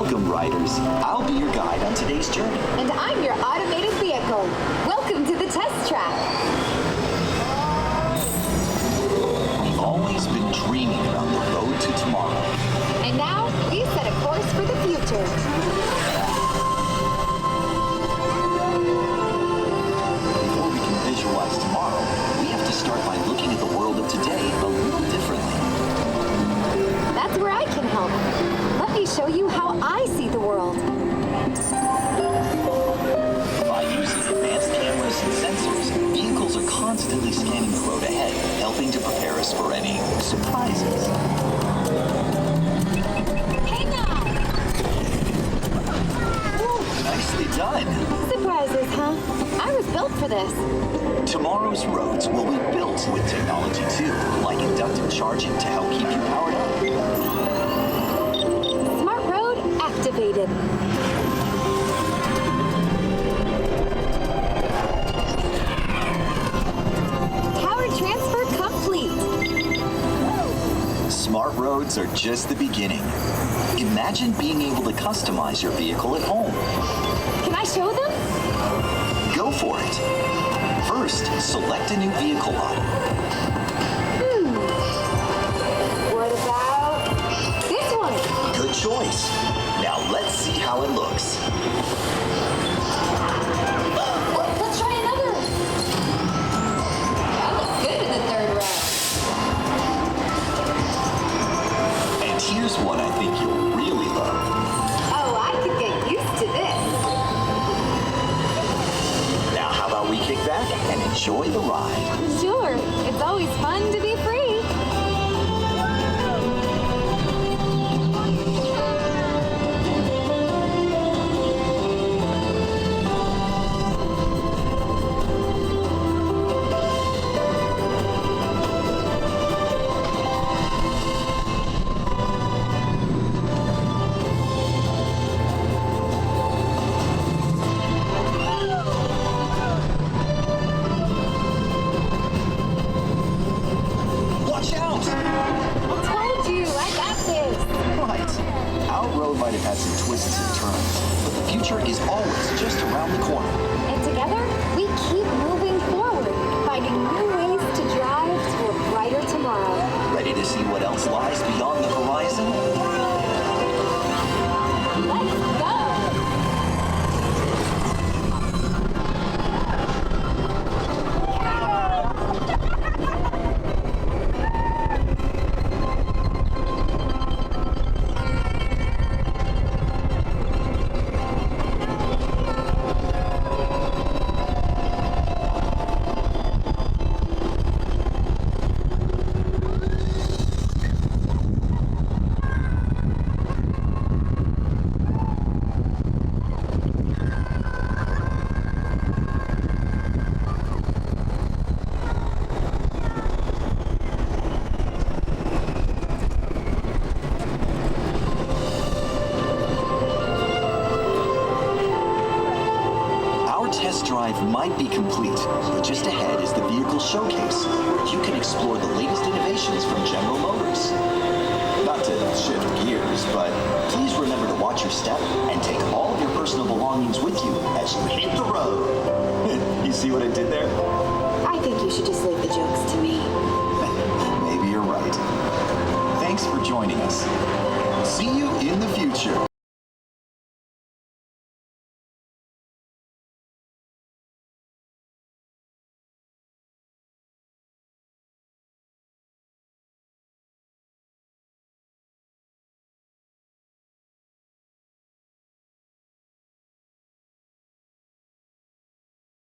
Welcome, riders. I'll be your guide on today's journey. And I'm your automated vehicle. Welcome to the test track. We've always been dreaming about the road to tomorrow. And now we set a course for the future. Before we can visualize tomorrow, we have to start by looking at the world of today a little differently. That's where I can help. Let me show you how I see the world. By using advanced cameras and sensors, vehicles are constantly scanning the road ahead, helping to prepare us for any surprises. Hey now! Woo, nicely done! Surprises, huh? I was built for this. Tomorrow's roads will be built with technology too, like inductive charging to help keep you powered up. Smart road activated. Power transfer complete. Smart roads are just the beginning. Imagine being able to customize your vehicle at home. Can I show them? Go for it. First, select a new vehicle model. What about this one? Good choice. Now let's see how it looks. Let's try another. That looks good in the third row. And here's one I think you'll really love. Oh, I could get used to this. Now how about we kick back and enjoy the ride? Sure, it's always fun to be free. Watch out! I told you, I got this. Right. Our road might have had some twists and turns, but the future is always just around the corner. And together, we keep moving forward, finding new ways to drive to a brighter tomorrow. Ready to see what else lies beyond the horizon? Let's go! Test drive might be complete, but just ahead is the vehicle showcase, where you can explore the latest innovations from General Motors. Not to shift gears, but please remember to watch your step and take all of your personal belongings with you as you hit the road. You see what I did there? I think you should just leave the jokes to me. Maybe you're right. Thanks for joining us. See you in the future.